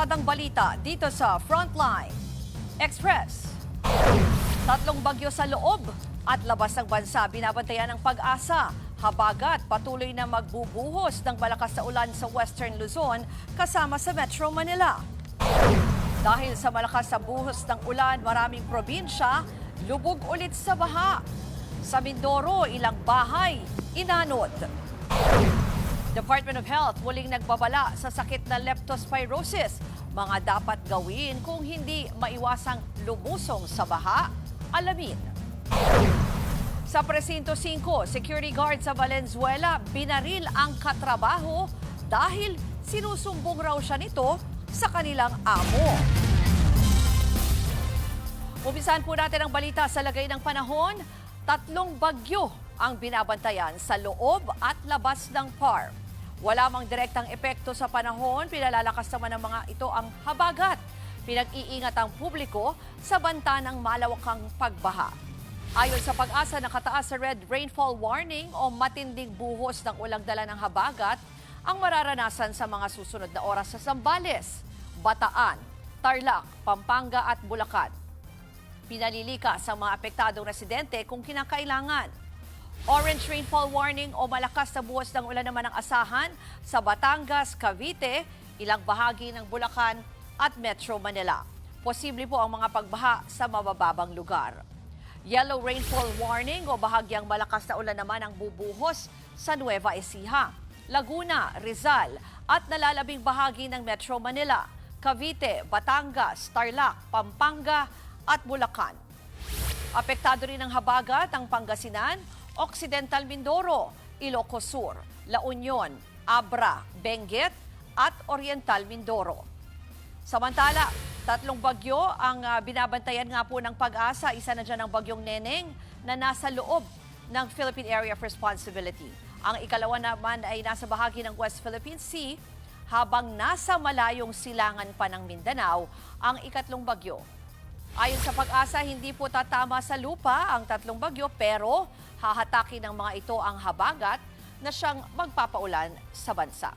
Detalyadang balita dito sa Frontline Express. Tatlong bagyo sa loob at labas ng bansa binabantayan ng Pag-asa. Habagat patuloy na magbubuhos ng malakas na ulan sa Western Luzon kasama sa Metro Manila. Dahil sa malakas na buhos ng ulan, maraming probinsya lubog ulit sa baha. Sa Mindoro, ilang bahay inanod. Department of Health muling nagbabala sa sakit na leptospirosis. Mga dapat gawin kung hindi maiwasang lumusong sa baha, alamin. Sa Presinto 5, security guard sa Valenzuela binaril ang katrabaho dahil sinusumbong raw siya nito sa kanilang amo. Umpisahan po natin ang balita sa lagay ng panahon. Tatlong bagyo ang binabantayan sa loob at labas ng PAR. Wala mang direktang epekto sa panahon, pinalalakas naman ng mga ito ang habagat. Pinag-iingat ang publiko sa banta ng malawakang pagbaha. Ayon sa Pag-asa, nakataas sa red rainfall warning o matinding buhos ng ulang dala ng habagat ang mararanasan sa mga susunod na oras sa Zambales, Bataan, Tarlac, Pampanga at Bulacan. Pinalilika sa mga apektadong residente kung kinakailangan. Orange rainfall warning o malakas na buhos ng ulan naman ang asahan sa Batangas, Cavite, ilang bahagi ng Bulacan at Metro Manila. Posible po ang mga pagbaha sa mabababang lugar. Yellow rainfall warning o bahagyang malakas na ulan naman ang bubuhos sa Nueva Ecija, Laguna, Rizal at nalalabing bahagi ng Metro Manila, Cavite, Batangas, Tarlac, Pampanga at Bulacan. Apektado rin ng habagat ang Pangasinan, Occidental Mindoro, Ilocos Sur, La Union, Abra, Benguet at Oriental Mindoro. Samantala, tatlong bagyo ang binabantayan nga po ng Pag-asa. Isa na dyan ang bagyong Neneng na nasa loob ng Philippine Area of Responsibility. Ang ikalawa naman ay nasa bahagi ng West Philippine Sea, habang nasa malayong silangan pa ng Mindanao ang ikatlong bagyo. Ayon sa Pag-asa, hindi po tatama sa lupa ang tatlong bagyo pero hahatakin ng mga ito ang habagat na siyang magpapaulan sa bansa.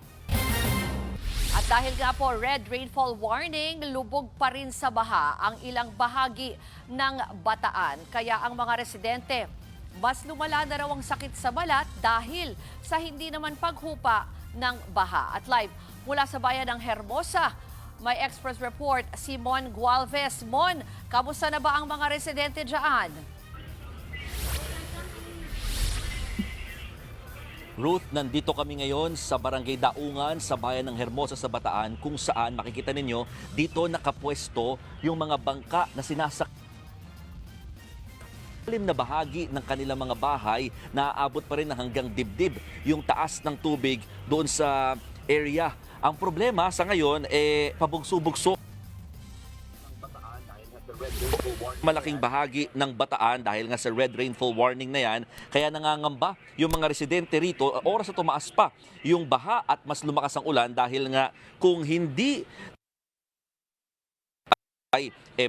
At dahil nga po red rainfall warning, lubog pa rin sa baha ang ilang bahagi ng Bataan. Kaya ang mga residente, mas lumala na raw ang sakit sa balat dahil sa hindi naman paghupa ng baha. At live mula sa bayan ng Hermosa, may Express Report si Mon Gualvez. Mon, kamusta na ba ang mga residente dyan? Ruth, nandito kami ngayon sa Barangay Daungan sa bayan ng Hermosa sa Bataan kung saan makikita ninyo dito nakapwesto yung mga bangka na sinasak na bahagi ng kanilang mga bahay na aabot pa rin na hanggang dibdib yung taas ng tubig doon sa area. Ang problema sa ngayon pabugso-bugso malaking bahagi ng Bataan dahil nga sa red rainfall warning na yan, kaya nangangamba yung mga residente rito, oras na tumaas pa yung baha at mas lumakas ang ulan dahil nga kung hindi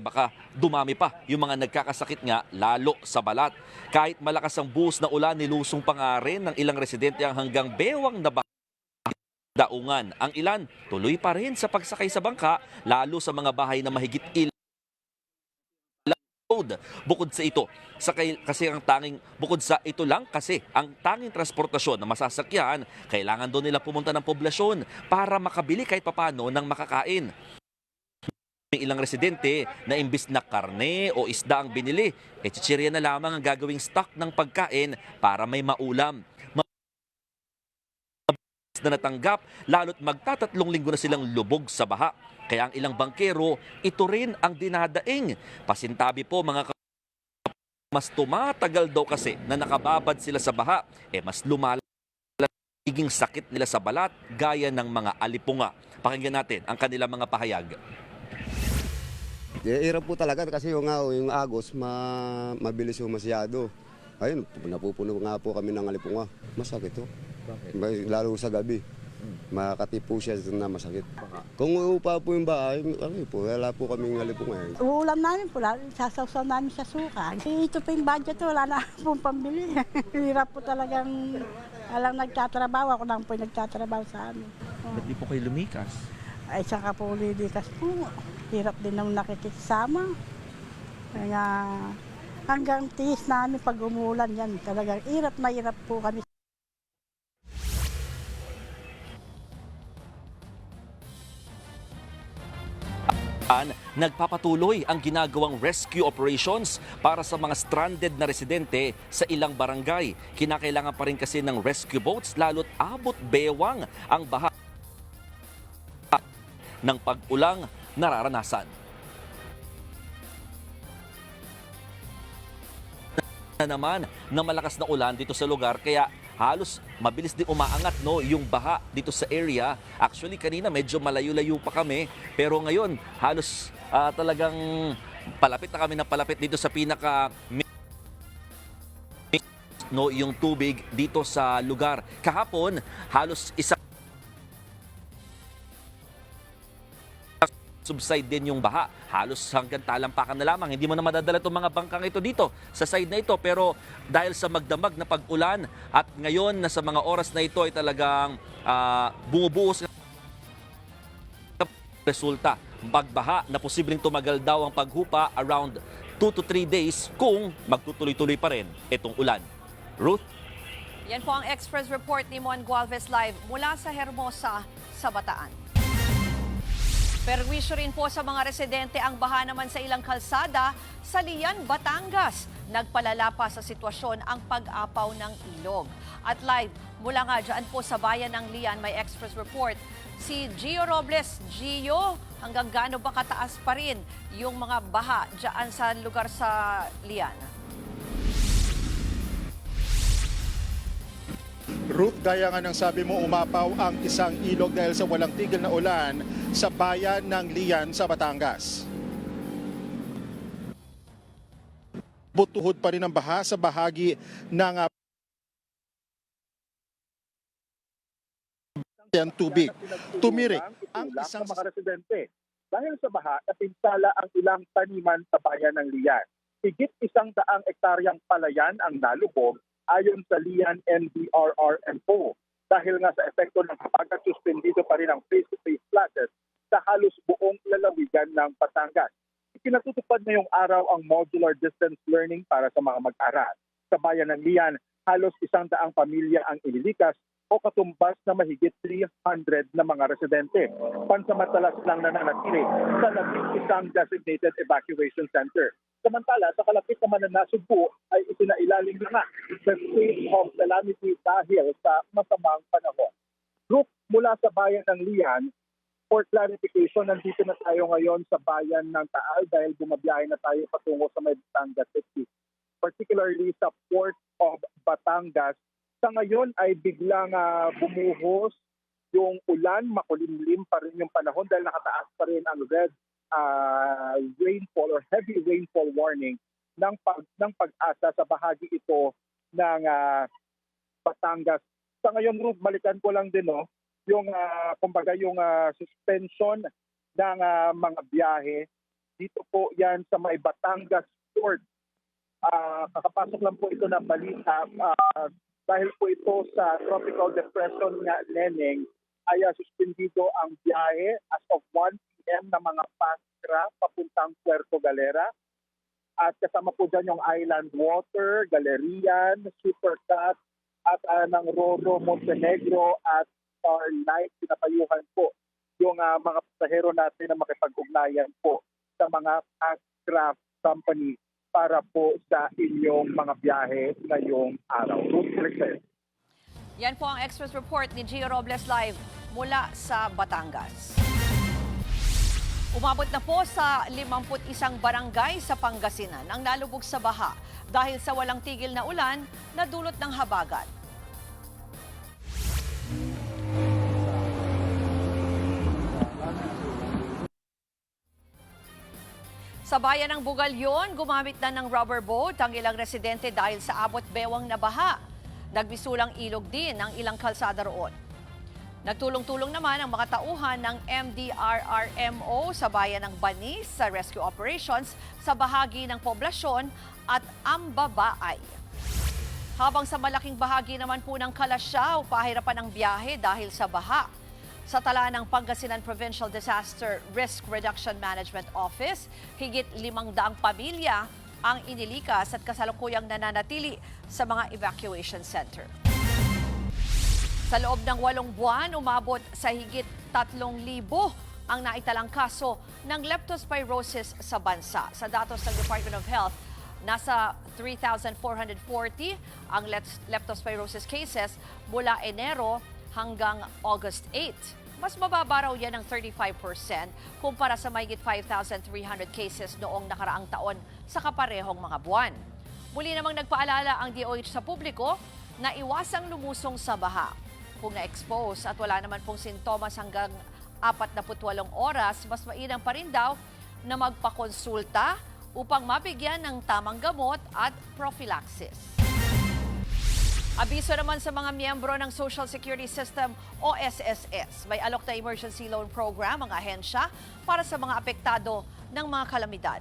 baka dumami pa yung mga nagkakasakit nga lalo sa balat. Kahit malakas ang buhos ng ulan, nilusong pa nga rin ng ilang residente ang hanggang bewang na Daungan. Ang ilan tuloy pa rin sa pagsakay sa bangka, lalo sa mga bahay na mahigit bukod sa ito, ang tanging transportasyon na masasakyan, kailangan doon nila pumunta ng poblasyon para makabili kahit papano ng makakain. May ilang residente na imbis na karne o isda ang binili, chichirya na lamang ang gagawing stock ng pagkain para may maulam. Na natanggap, lalo't magtatatlong linggo na silang lubog sa baha. Kaya ang ilang bangkero, ito rin ang dinadaing. Pasintabi po mga mas tumatagal daw kasi na nakababad sila sa baha, mas lumala nagiging sakit nila sa balat gaya ng mga alipunga. Pakinggan natin ang kanilang mga pahayag. Hirap po talaga kasi yung agos mabilis yung masyado. Ayun, napupuno nga po kami ng alipunga. Masakit to. Bakit? Lalo sa gabi. Makati po siya na masakit. Kung uupa po yung bahay, wala po kaming alipunga. Uulam namin po, sasawsaw namin sa suka. Ito po yung budget, wala na pong pambili. Hirap po talagang alang nagtatrabaho. Ako lang po yung nagtatrabaho sa amin. Ba't di po kayo lumikas? Ay, saka po lilikas po. Hirap din nang nakikisama. Kaya hanggang tiis namin pag umulan yan. Talagang hirap na hirap po kami. Nagpapatuloy ang ginagawang rescue operations para sa mga stranded na residente sa ilang barangay. Kinakailangan pa rin kasi ng rescue boats lalo't abot bewang ang baha ng pag-ulang nararanasan. Na naman na malakas na ulan dito sa lugar kaya halos mabilis din umaangat yung baha dito sa area. Actually kanina medyo malayo-layo pa kami pero ngayon halos talagang palapit na kami ng palapit dito sa pinaka yung tubig dito sa lugar. Kahapon halos isang subside din yung baha. Halos hanggang talampakan na lamang. Hindi mo na madadala itong mga bangkang ito dito sa side na ito. Pero dahil sa magdamag na pag-ulan at ngayon na sa mga oras na ito ay talagang bumubuhos resulta. Magbaha na posibleng tumagal daw ang paghupa around 2 to 3 days kung magtutuloy-tuloy pa rin itong ulan. Ruth? Yan po ang Express Report ni Mon Gualvez live mula sa Hermosa, sa Bataan. Perwisyo rin po sa mga residente ang baha naman sa ilang kalsada sa Lian, Batangas. Nagpalala pa sa sitwasyon ang pag-apaw ng ilog. At live mula nga dyan po sa bayan ng Lian, may Express Report si Gio Robles. Gio, hanggang gaano ba kataas pa rin yung mga baha dyan sa lugar sa Lian? Ruth, gaya nga ng sabi mo, umapaw ang isang ilog dahil sa walang tigil na ulan sa bayan ng Lian sa Batangas. Butuhod pa rin ang baha sa bahagi ng tubig. Tumirik ang isang mga residente dahil sa baha napinsala ang ilang taniman sa bayan ng Lian. Higit 100 ektaryang palayan ang nalubog ayon sa Lian NDRRMO. Dahil nga sa epekto ng habagat, suspendido pa rin ang face-to-face classes sa halos buong lalawigan ng Batangas. Ikinatutupad ngayong araw ang modular distance learning para sa mga mag-aral. Sa bayan ng Lian, halos 100 pamilya ang inilikas o katumbas na mahigit 300 na mga residente. Pansamantala silang nananatili sa 11 designated evacuation center. Samantala, sa kalapit naman ng Nasugbu ay isinailalim na nga sa state of calamity dahil sa masamang panahon. Group mula sa bayan ng Lian, for clarification, nandito na tayo ngayon sa bayan ng Taal dahil bumabiyahe na tayo patungo sa may Batangas City. Particularly sa Port of Batangas, sa ngayon ay biglang bumuhos yung ulan, makulimlim pa rin yung panahon dahil nakataas pa rin ang red rainfall or heavy rainfall warning ng pag-asa sa bahagi ito ng Batangas. Sa ngayon, Ruth, balikan ko lang din yung kumbaga yung suspension ng mga biyahe. Dito po yan sa may Batangas Port. Kakapasok lang po ito na balita dahil po ito sa tropical depression nga Neneng ay suspendido ang biyahe as of 1 p.m. na mga fast craft papuntang Puerto Galera. At kasama po dyan yung Island Water, Galerian, Supercat at ng Roro Montenegro at Starlight. Pinapayuhan po yung mga pasahero natin na makipag-ugnayan po sa mga fast craft company para po sa inyong mga biyahe ngayong araw. Yan po ang Express Report ni Gio Robles live mula sa Batangas. Umabot na po sa 51 barangay sa Pangasinan ang nalubog sa baha dahil sa walang tigil na ulan na dulot ng habagat. Sa bayan ng Bugalyon, gumamit na ng rubber boat ang ilang residente dahil sa abot bewang na baha. Nagbisulang ilog din ang ilang kalsada roon. Nagtulong-tulong naman ang mga tauhan ng MDRRMO sa bayan ng Banis sa rescue operations sa bahagi ng poblasyon at Ambabaay. Habang sa malaking bahagi naman po ng Kalasyaw, pahirapan ang biyahe dahil sa baha. Sa tala ng Pangasinan Provincial Disaster Risk Reduction Management Office, higit 500 pamilya ang inilikas at kasalukuyang nananatili sa mga evacuation center. Sa loob ng 8 buwan, umabot sa higit 3,000 ang naitalang kaso ng leptospirosis sa bansa. Sa datos ng Department of Health, nasa 3,440 ang leptospirosis cases mula Enero hanggang August 8. Mas mababa raw yan ng 35% kumpara sa mahigit 5,300 cases noong nakaraang taon sa kaparehong mga buwan. Muli namang nagpaalala ang DOH sa publiko na iwasang lumusong sa baha. Kung na-expose at wala naman pong sintomas hanggang 48 oras, mas mainam pa rin daw na magpakonsulta upang mabigyan ng tamang gamot at prophylaxis. Abiso naman sa mga miyembro ng Social Security System o SSS. May alok na emergency loan program ang ahensya para sa mga apektado ng mga kalamidad.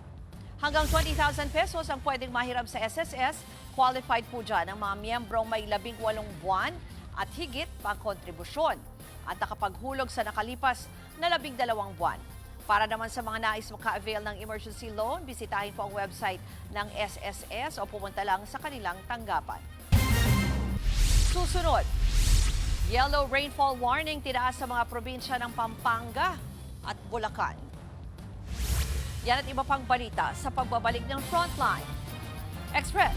Hanggang 20,000 pesos ang pwedeng mahiram sa SSS. Qualified po dyan ang mga miyembrong may 18 buwan at higit pang kontribusyon at nakapaghulog sa nakalipas na 12 buwan. Para naman sa mga nais maka-avail ng emergency loan, bisitahin po ang website ng SSS o pumunta lang sa kanilang tanggapan. Susunod, yellow rainfall warning tinaas sa mga probinsya ng Pampanga at Bulacan. Yan at iba pang balita sa pagbabalik ng Frontline Express.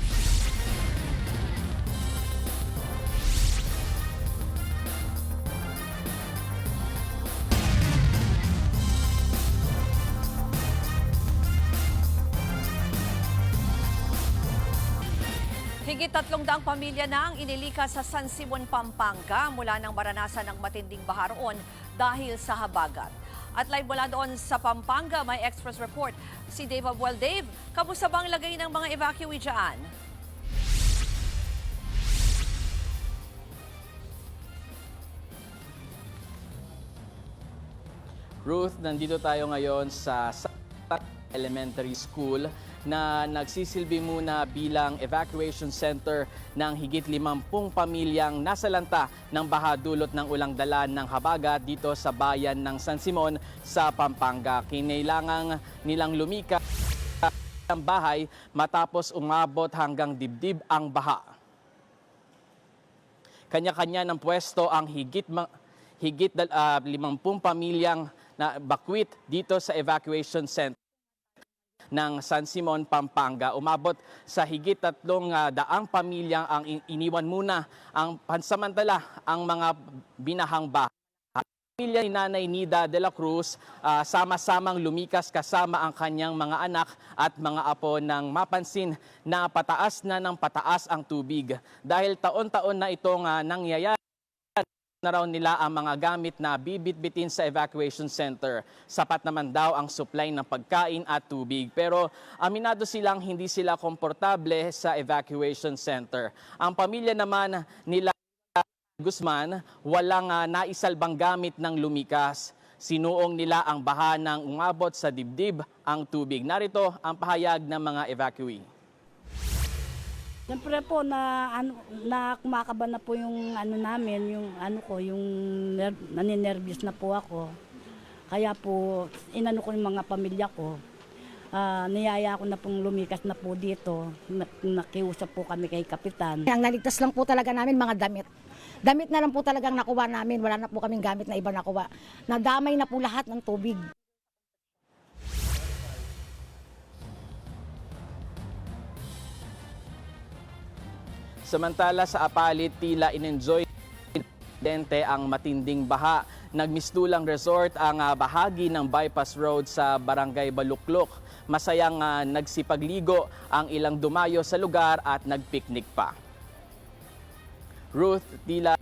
Higit 300 pamilya na ang inilikas sa San Simon, Pampanga mula nang maranasan ng matinding baha roon dahil sa habagat. At live mula doon sa Pampanga, may Express report si Dave Abuel. Dave, kamusta bang lagay ng mga evacuee dyan? Ruth, nandito tayo ngayon sa Elementary School na nagsisilbi muna bilang evacuation center ng higit 50 pamilyang nasalanta ng baha dulot ng ulang dala ng habagat dito sa bayan ng San Simon sa Pampanga. Kinailangan nilang lumikas ang bahay matapos umabot hanggang dibdib ang baha. Kanya-kanya ng pwesto ang higit 50 pamilyang na bakwit dito sa evacuation center ng San Simon, Pampanga. Umabot sa higit 300 pamilyang ang iniwan muna ang pansamantala ang mga binahang bahay. Pamilya ni Nanay Nida de la Cruz sama-samang lumikas kasama ang kanyang mga anak at mga apo nang mapansin na pataas na ng pataas ang tubig. Dahil taon-taon na itong nangyayari, na raw nila ang mga gamit na bibit-bitin sa evacuation center. Sapat naman daw ang supply ng pagkain at tubig. Pero aminado silang hindi sila komportable sa evacuation center. Ang pamilya naman nila Guzman, walang naisalbang gamit ng lumikas. Sinuong nila ang baha ng umabot sa dibdib ang tubig. Narito ang pahayag ng mga evacuee. Siyempre po na kumakaban na po yung namin, yung naninervyos na po ako. Kaya po inano ko yung mga pamilya ko. Niyaya ko na pong lumikas na po dito. Nakiusap po kami kay Kapitan. Ang naligtas lang po talaga namin mga damit. Damit na lang po talagang nakuha namin. Wala na po kaming gamit na iba nakuha. Nadamay na po lahat ng tubig. Samantala sa Apalit, tila in-enjoy ang matinding baha. Nagmisdulang resort ang bahagi ng bypass road sa Barangay Baluklok. Masayang nagsipagligo ang ilang dumayo sa lugar at nagpiknik pa. Ruth, tila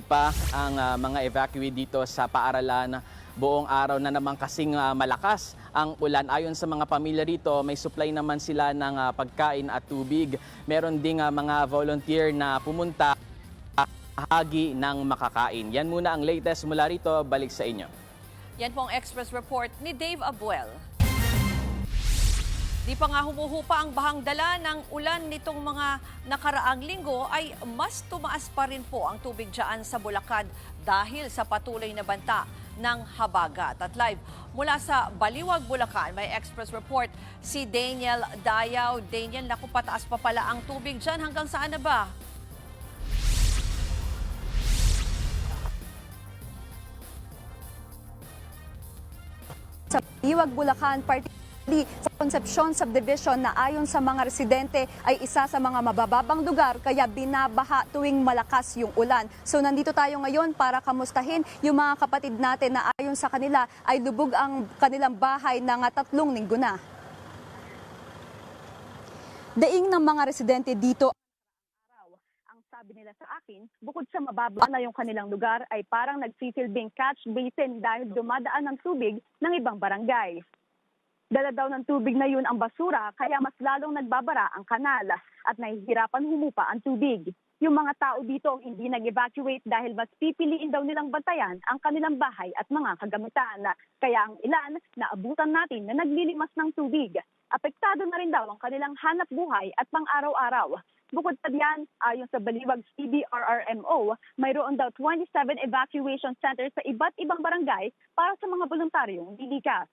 pa ang mga evacuee dito sa paaralan. Buong araw na naman kasing malakas ang ulan. Ayon sa mga pamilya rito, may supply naman sila ng pagkain at tubig. Meron ding mga volunteer na pumunta bahagi ng makakain. Yan muna ang latest mula rito. Balik sa inyo. Yan po ang Express report ni Dave Abuel. Di pa nga humuhupa ang bahang dala ng ulan nitong mga nakaraang linggo ay mas tumaas pa rin po ang tubig dyan sa Bulacan dahil sa patuloy na banta ng habagat. At live mula sa Baliwag, Bulacan, may express report si Daniel Dayaw. Daniel, naku, pataas pa pala ang tubig dyan. Hanggang saan na ba? Sa Baliwag, Bulacan, sa Concepcion Subdivision na ayon sa mga residente ay isa sa mga mabababang lugar kaya binabaha tuwing malakas yung ulan. So nandito tayo ngayon para kamustahin yung mga kapatid natin na ayon sa kanila ay lubog ang kanilang bahay ng 3 linggo na. Daing ng mga residente dito, ang sabi nila sa akin, bukod sa mababa na yung kanilang lugar ay parang nagsisilbing catch basin dahil dumadaan ng tubig ng ibang barangay. Dala daw ng tubig na yun ang basura kaya mas lalong nagbabara ang kanal at nahihirapan humupa ang tubig. Yung mga tao dito hindi nag-evacuate dahil mas pipiliin daw nilang bantayan ang kanilang bahay at mga kagamitan. Kaya ang ilan naabutan natin na naglilimas ng tubig. Apektado na rin daw ang kanilang hanap buhay at pang-araw-araw. Bukod pa diyan, ayon sa Baliwag CBRRMO, mayroon daw 27 evacuation centers sa iba't ibang barangay para sa mga voluntaryong lilikas.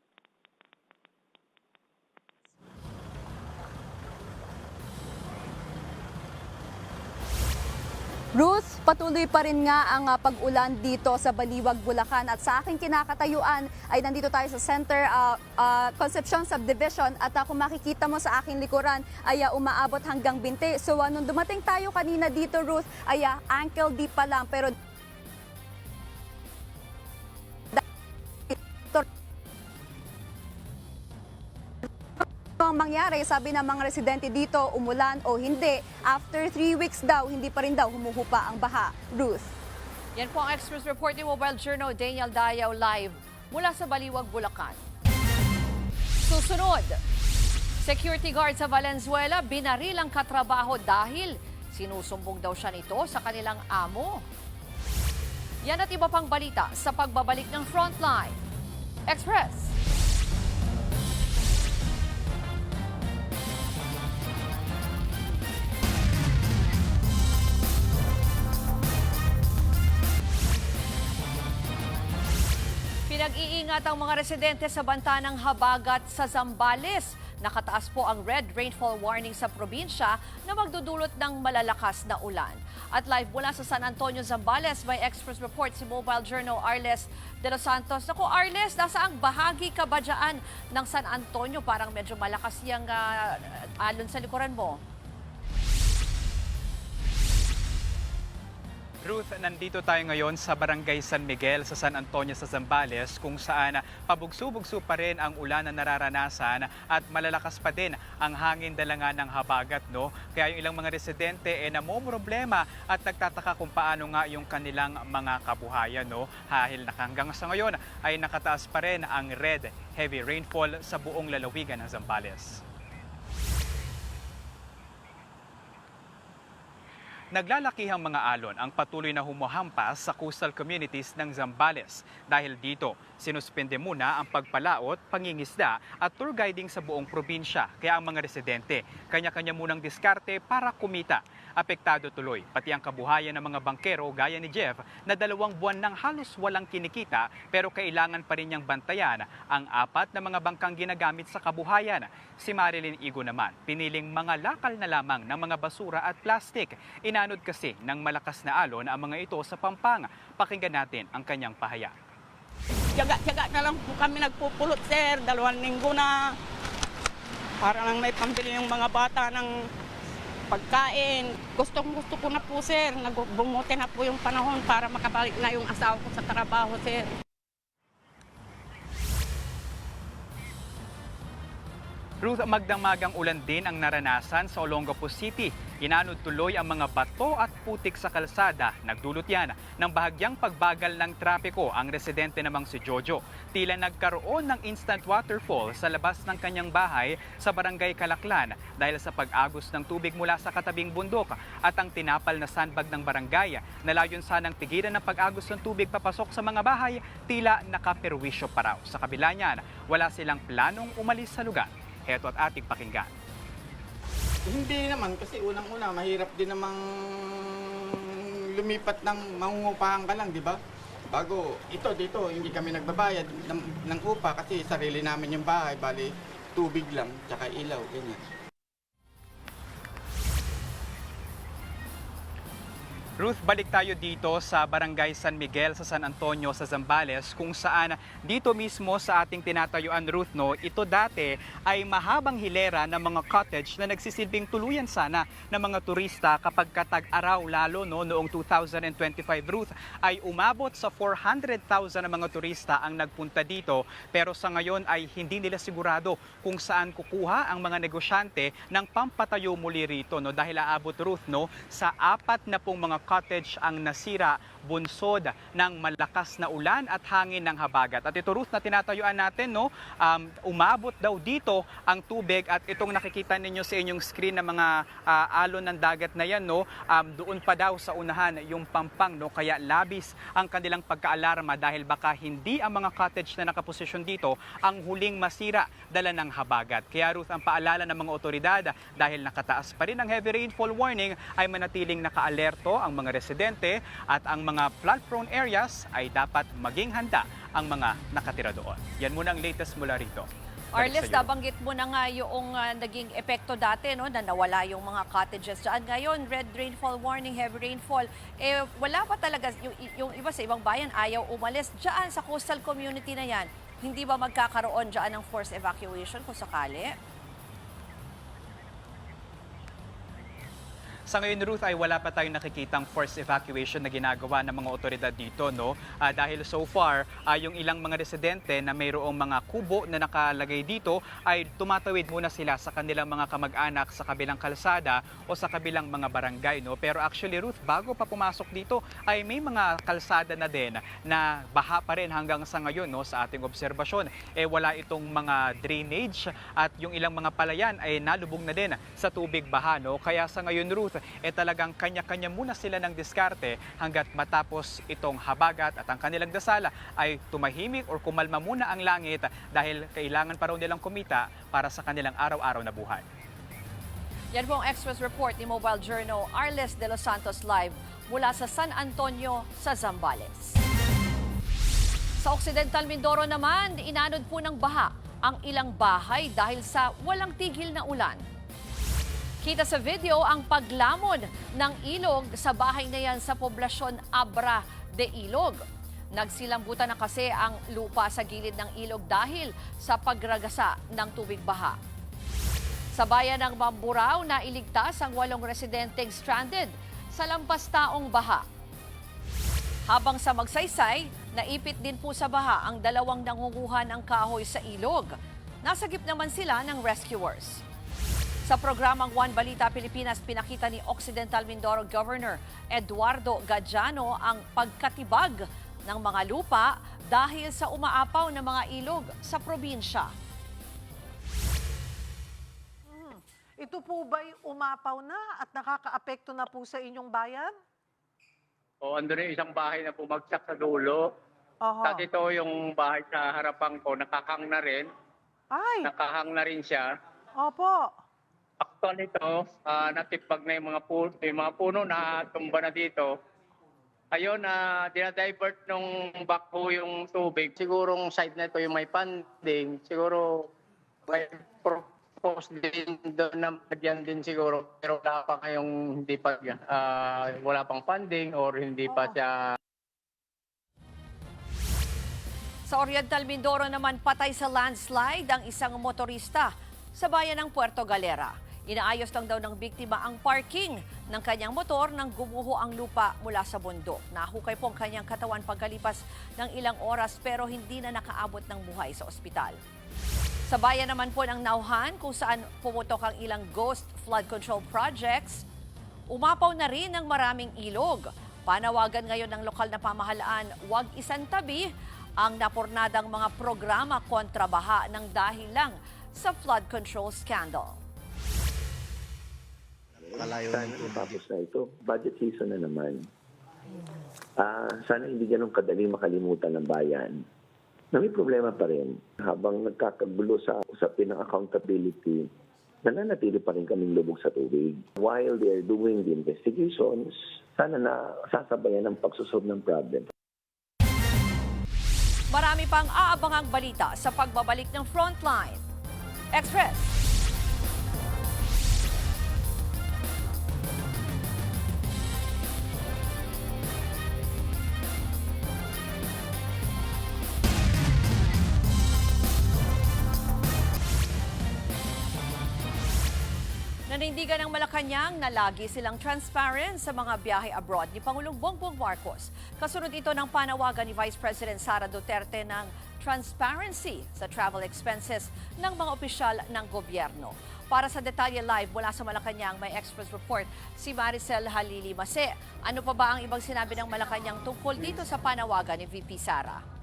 Ruth, patuloy pa rin nga ang pag-ulan dito sa Baliwag, Bulacan at sa aking kinakatayuan ay nandito tayo sa Center Concepcion Subdivision at kung makikita mo sa aking likuran ay umaabot hanggang binte. So nung dumating tayo kanina dito, Ruth, ay ankle deep pa lang pero ang mangyari, sabi ng mga residente dito, umulan o hindi, after 3 weeks daw, hindi pa rin daw humuhupa ang baha. Ruth. Yan po ang express report ni Mobile Journal Daniel Dayaw live mula sa Baliwag, Bulacan. Susunod, security guard sa Valenzuela binaril ang katrabaho dahil sinusumbong daw siya nito sa kanilang amo. Yan at iba pang balita sa pagbabalik ng Frontline Express. Pinag-iingat ang mga residente sa banta ng habagat sa Zambales. Nakataas po ang red rainfall warning sa probinsya na magdudulot ng malalakas na ulan. At live mula sa San Antonio, Zambales, may express report si Mobile Journal Arles de los Santos. Naku, Arles, nasaang bahagi ka ba dyan ng San Antonio? Parang medyo malakas yung alon sa likuran mo. Ruth, nandito tayo ngayon sa Barangay San Miguel sa San Antonio sa Zambales kung saan pabugso-bugso pa rin ang ulan na nararanasan at malalakas pa din ang hangin dala nga ng habagat. No? Kaya yung ilang mga residente namomroblema at nagtataka kung paano nga yung kanilang mga kabuhayan. No? Dahil hanggang sa ngayon ay nakataas pa rin ang red heavy rainfall sa buong lalawigan ng Zambales. Naglalakihang mga alon ang patuloy na humuhampas sa coastal communities ng Zambales. Dahil dito, sinuspende muna ang pagpalaot, pangingisda at tour guiding sa buong probinsya. Kaya ang mga residente, kanya-kanya munang diskarte para kumita. Apektado tuloy, pati ang kabuhayan ng mga bangkero gaya ni Jeff na 2 buwan nang halos walang kinikita pero kailangan pa rin niyang bantayan ang 4 na mga bangkang ginagamit sa kabuhayan. Si Marilyn Igo naman, piniling mga lakal na lamang ng mga basura at plastik. Inanod kasi ng malakas na alon ang mga ito sa Pampanga. Pakinggan natin ang kanyang pahayag. Tiyaga-tiyaga na lang po kami nagpupulot, sir. 2 linggo na. Para lang may pambili yung mga bata ng pagkain. Gusto ko na po, sir. Bumuti na po yung panahon para makabalik na yung asawa ko sa trabaho, sir. Ruth, magdamagang ulan din ang naranasan sa Olongapo City. Inanod tuloy ang mga bato at putik sa kalsada. Nagdulot yan ng bahagyang pagbagal ng trapiko ang residente namang si Jojo. Tila nagkaroon ng instant waterfall sa labas ng kanyang bahay sa Barangay Kalaklan dahil sa pag-agos ng tubig mula sa katabing bundok at ang tinapal na sandbag ng barangay na layon sanang pigilan ng pag-agos ng tubig papasok sa mga bahay, tila nakaperwisyo pa raw. Sa kabila niyan, wala silang planong umalis sa lugar. Heto at ating pakinggan. Hindi naman kasi unang-una mahirap din namang lumipat ng mangungupahan ka lang, di ba? Bago dito hindi kami nagbabayad ng upa kasi sarili namin yung bahay, bali tubig lang tsaka ilaw, ganyan. Ruth, balik tayo dito sa Barangay San Miguel sa San Antonio sa Zambales kung saan dito mismo sa ating tinatayuan, Ruth, no, ito dati ay mahabang hilera ng mga cottage na nagsisilbing tuluyan sana ng mga turista kapag katag-araw, lalo no, noong 2025, Ruth, ay umabot sa 400,000 na mga turista ang nagpunta dito, pero sa ngayon ay hindi nila sigurado kung saan kukuha ang mga negosyante ng pampatayo muli rito, no, dahil aabot, Ruth, no, sa 4 na pong mga cottage ang nasira bunsod ng malakas na ulan at hangin ng habagat. At ito, Ruth, na tinatayuan natin, no, umabot daw dito ang tubig at itong nakikita ninyo sa inyong screen na mga alon ng dagat na yan, no, doon pa daw sa unahan yung pampang, no, kaya labis ang kanilang pagkaalarma dahil baka hindi ang mga cottage na nakaposisyon dito ang huling masira dala ng habagat. Kaya, Ruth, ang paalala ng mga otoridad dahil nakataas pa rin ang heavy rainfall warning ay manatiling nakaalerto ang mga residente at ang mga flood-prone areas ay dapat maging handa ang mga nakatira doon. Yan muna ang latest mula rito. Arles, nabanggit mo na nga yung naging epekto dati, no, na nawala yung mga cottages dyan. Ngayon, red rainfall warning, heavy rainfall. Wala pa talaga, yung iba sa ibang bayan ayaw umalis. Dyan sa coastal community na yan, hindi ba magkakaroon dyan ng forced evacuation kung sakali? Sa ngayon, Ruth, ay wala pa tayong nakikitang forced evacuation na ginagawa ng mga otoridad dito, no? Dahil so far, yung ilang mga residente na mayroong mga kubo na nakalagay dito ay tumatawid muna sila sa kanilang mga kamag-anak sa kabilang kalsada o sa kabilang mga barangay, no? Pero actually, Ruth, bago pa pumasok dito ay may mga kalsada na din na baha pa rin hanggang sa ngayon, no? Sa ating obserbasyon, wala itong mga drainage at yung ilang mga palayan ay nalubog na din sa tubig baha, no? Kaya sa ngayon, Ruth, talagang kanya-kanya muna sila ng diskarte hanggat matapos itong habagat at ang kanilang dasala ay tumahimik or kumalma muna ang langit dahil kailangan pa raw nilang kumita para sa kanilang araw-araw na buhay. Yan po ang Express Report ni Mobile Journal Arles de los Santos live mula sa San Antonio sa Zambales. Sa Occidental Mindoro naman, inanod po ng baha ang ilang bahay dahil sa walang tigil na ulan. Kita sa video ang paglamon ng ilog sa bahay na yan sa poblasyon Abra de Ilog. Nagsilambutan na kasi ang lupa sa gilid ng ilog dahil sa pagragasa ng tubig baha. Sa bayan ng Mamburao, nailigtas ang 8 residenteng stranded sa lampastaong baha. Habang sa Magsaysay, naipit din po sa baha ang 2 nangunguha ng kahoy sa ilog. Nasagip naman sila ng rescuers. Sa programang One Balita Pilipinas, pinakita ni Occidental Mindoro Governor Eduardo Gadiano ang pagkatibag ng mga lupa dahil sa umaapaw na mga ilog sa probinsya. Ito po ba'y umapaw na at nakakaapekto na po sa inyong bayan? O, andun yung isang bahay na bumagsak sa dulo. At ito yung bahay sa harapan ko, nakakang na rin. Ay! Nakahang na rin siya. Opo. Actual nito, natipag na yung mga puno na tumba na dito. Ayun, dinadivert nung backhoe yung tubig. Sigurong side na ito yung may funding. Siguro may propose din doon na magyan din siguro. Pero wala pa ngayong hindi pa, wala pang funding or hindi pa siya. Sa Oriental Mindoro naman, patay sa landslide ang isang motorista sa bayan ng Puerto Galera. Inaayos lang daw ng biktima ang parking ng kanyang motor nang gumuho ang lupa mula sa bundok. Nahukay po ang kanyang katawan pagkalipas ng ilang oras pero hindi na nakaabot ng buhay sa ospital. Sa bayan naman po ng Nauhan kung saan pumutok ang ilang ghost flood control projects, umapaw na rin ang maraming ilog. Panawagan ngayon ng lokal na pamahalaan, huwag isantabi ang napurnadang mga programa kontra baha ng dahil lang sa flood control scandal. Sana tapos na ito. Budget season na naman. Sana hindi ganun kadali makalimutan ng bayan na may problema pa rin. Habang nagkakagulo sa usapin ng accountability, nananatili pa rin kaming lubog sa tubig. While they're doing the investigations, sana na sasabayan ng pagsusolve ng problem. Marami pang aabangang balita sa pagbabalik ng Frontline Express. Nanindigan ng Malacanang na lagi silang transparent sa mga biyahe abroad ni Pangulong Bongbong Marcos. Kasunod ito ng panawagan ni Vice President Sara Duterte ng transparency sa travel expenses ng mga opisyal ng gobyerno. Para sa detalye live mula sa Malacanang, may Express report si Maricel Halili Mase. Ano pa ba ang ibang sinabi ng Malacanang tungkol dito sa panawagan ni VP Sara?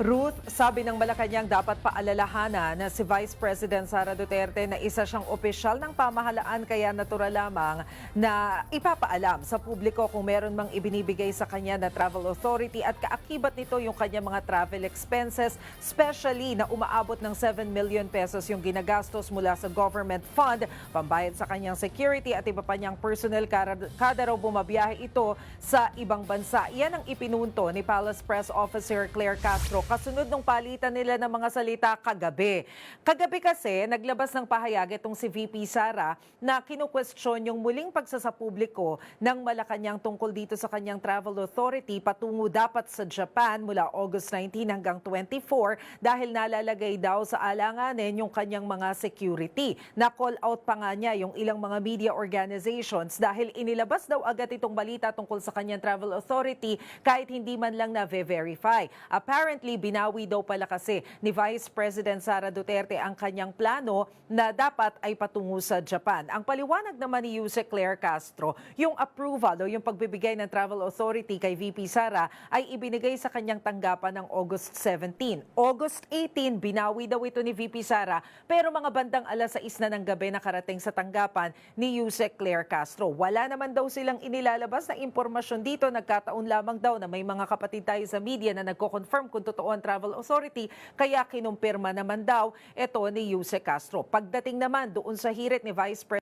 Ruth, sabi ng Malacanang dapat paalalahanan na si Vice President Sara Duterte na isa siyang opisyal ng pamahalaan kaya natural lamang na ipapaalam sa publiko kung meron mang ibinibigay sa kanya na travel authority at kaakibat nito yung kanya mga travel expenses, especially na umaabot ng 7 million pesos yung ginagastos mula sa government fund, pambayad sa kanyang security at iba pa niyang personnel kada raw bumabiyahe ito sa ibang bansa. Yan ang ipinunto ni Palace Press Officer Claire Castro kasunod ng palitan nila ng mga salita kagabi. Kagabi kasi, naglabas ng pahayag itong si VP Sara na kinukwestiyon yung muling pagsasapubliko ng Malacanang tungkol dito sa kanyang travel authority patungo dapat sa Japan mula August 19 hanggang 24 dahil nalalagay daw sa alanganin yung kanyang mga security. Na-call out pa nga niya yung ilang mga media organizations dahil inilabas daw agad itong balita tungkol sa kanyang travel authority kahit hindi man lang na-verify. Apparently, binawi daw pala kasi ni Vice President Sara Duterte ang kanyang plano na dapat ay patungo sa Japan. Ang paliwanag naman ni Yusek Claire Castro, yung approval o yung pagbibigay ng travel authority kay VP Sara ay ibinigay sa kanyang tanggapan ng August 17. August 18, binawi daw ito ni VP Sara pero mga bandang alas 6 na ng gabi nakarating sa tanggapan ni Yusek Claire Castro. Wala naman daw silang inilalabas na impormasyon dito. Nagkataon lamang daw na may mga kapatid tayo sa media na nagko-confirm kung totoo ang travel authority, kaya kinumpirma naman daw ito ni Yusek Castro. Pagdating naman doon sa hirit ni Vice President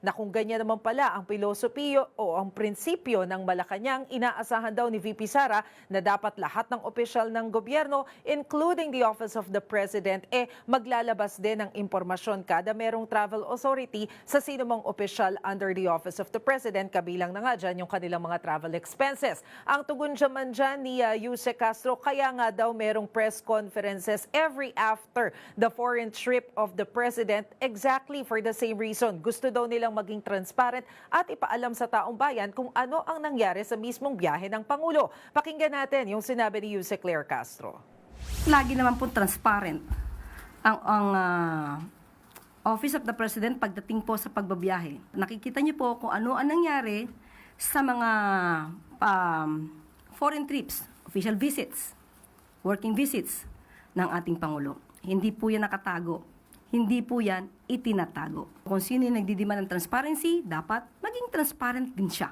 na kung ganyan naman pala ang pilosopiyo o ang prinsipyo ng Malacanang, inaasahan daw ni VP Sara na dapat lahat ng opisyal ng gobyerno, including the Office of the President, maglalabas din ng impormasyon kada merong travel authority sa sinumang opisyal under the Office of the President, kabilang na nga dyan yung kanilang mga travel expenses. Ang tugon naman dyan ni Yusek Castro, kaya nga daw merong press conferences every after the foreign trip of the President exactly for the same reason. Gusto daw nilang maging transparent at ipaalam sa taong bayan kung ano ang nangyari sa mismong biyahe ng Pangulo. Pakinggan natin yung sinabi ni Yusek Claire Castro. Lagi naman po transparent ang Office of the President pagdating po sa pagbabiyahe. Nakikita niyo po kung ano ang nangyari sa mga foreign trips, official visits, working visits ng ating Pangulo. Hindi po yan nakatago. Hindi po yan itinatago. Kung sino yung nagdidiman ng transparency, dapat maging transparent din siya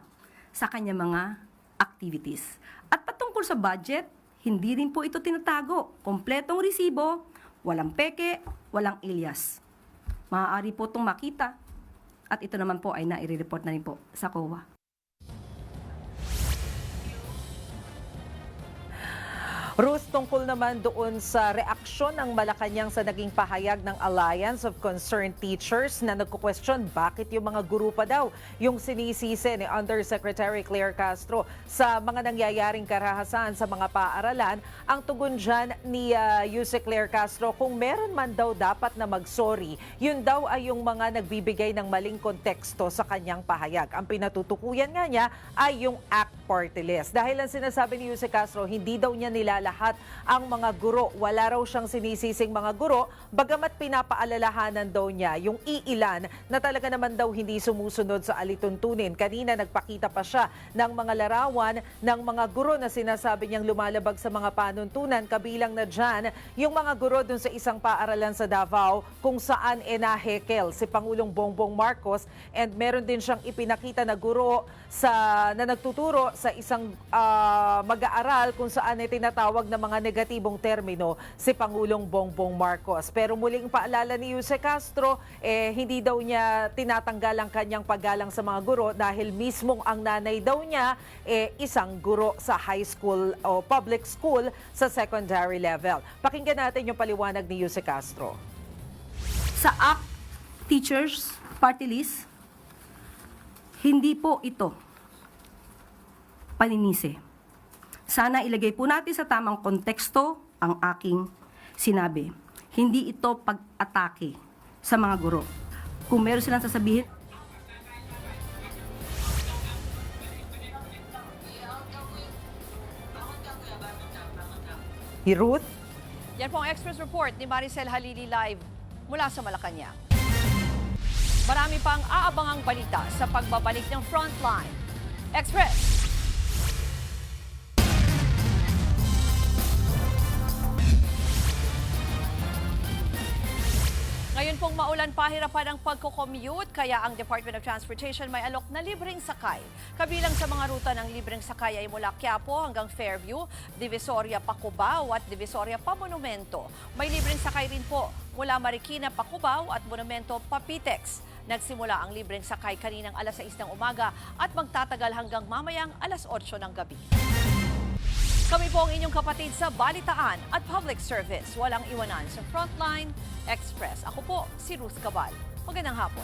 sa kanyang mga activities. At patungkol sa budget, hindi rin po ito tinatago. Kompletong resibo, walang peke, walang ilyas. Maaari po itong makita at ito naman po ay nai-report na rin po sa COA. Ruth, tungkol naman doon sa reaksyon ng Malacanang sa naging pahayag ng Alliance of Concerned Teachers na nagkukwestiyon bakit yung mga guro pa daw yung sinisisi ni Undersecretary Claire Castro sa mga nangyayaring karahasan sa mga paaralan. Ang tugon dyan ni Yusek Claire Castro, kung meron man daw dapat na mag-sorry, yun daw ay yung mga nagbibigay ng maling konteksto sa kanyang pahayag. Ang pinatutukuyan nga niya ay yung ACT Party List. Dahil ang sinasabi ni Yusek Castro, hindi daw niya nilalaman lahat ang mga guro. Wala raw siyang sinisising mga guro, bagamat pinapaalalahanan daw niya yung iilan na talaga naman daw hindi sumusunod sa alituntunin. Kanina nagpakita pa siya ng mga larawan ng mga guro na sinasabi niyang lumalabag sa mga panuntunan. Kabilang na dyan yung mga guro dun sa isang paaralan sa Davao kung saan nahekel si Pangulong Bongbong Marcos, and meron din siyang ipinakita na guro na nagtuturo sa isang mag-aaral kung saan ay tinatawag na mga negatibong termino si Pangulong Bongbong Marcos. Pero muling paalala ni Jose Castro, hindi daw niya tinatanggal ang kanyang paggalang sa mga guro dahil mismong ang nanay daw niya isang guro sa high school o public school sa secondary level. Pakinggan natin yung paliwanag ni Jose Castro. Sa ACT Teachers Party List, hindi po ito paninisi. Sana ilagay po natin sa tamang konteksto ang aking sinabi. Hindi ito pag-atake sa mga guro. Kung meron silang sasabihin, Ruth? Yan po ang Express Report ni Maricel Halili live mula sa Malacanang. Marami pang aabangang balita sa pagbabalik ng Frontline. Express! Ngayon pong maulan, pahirapan ang pagko-commute, kaya ang Department of Transportation may alok na libreng sakay. Kabilang sa mga ruta ng libreng sakay ay mula Quiapo hanggang Fairview, Divisoria pa Cubao at Divisoria pa Monumento. May libreng sakay rin po mula Marikina pa Cubao at Monumento pa Pitex. Nagsimula ang libreng sakay kaninang alas 6 ng umaga at magtatagal hanggang mamayang alas 8 ng gabi. Kami po ang inyong kapatid sa Balitaan at Public Service. Walang iwanan sa Frontline Express. Ako po si Ruth Cabal. Magandang hapon.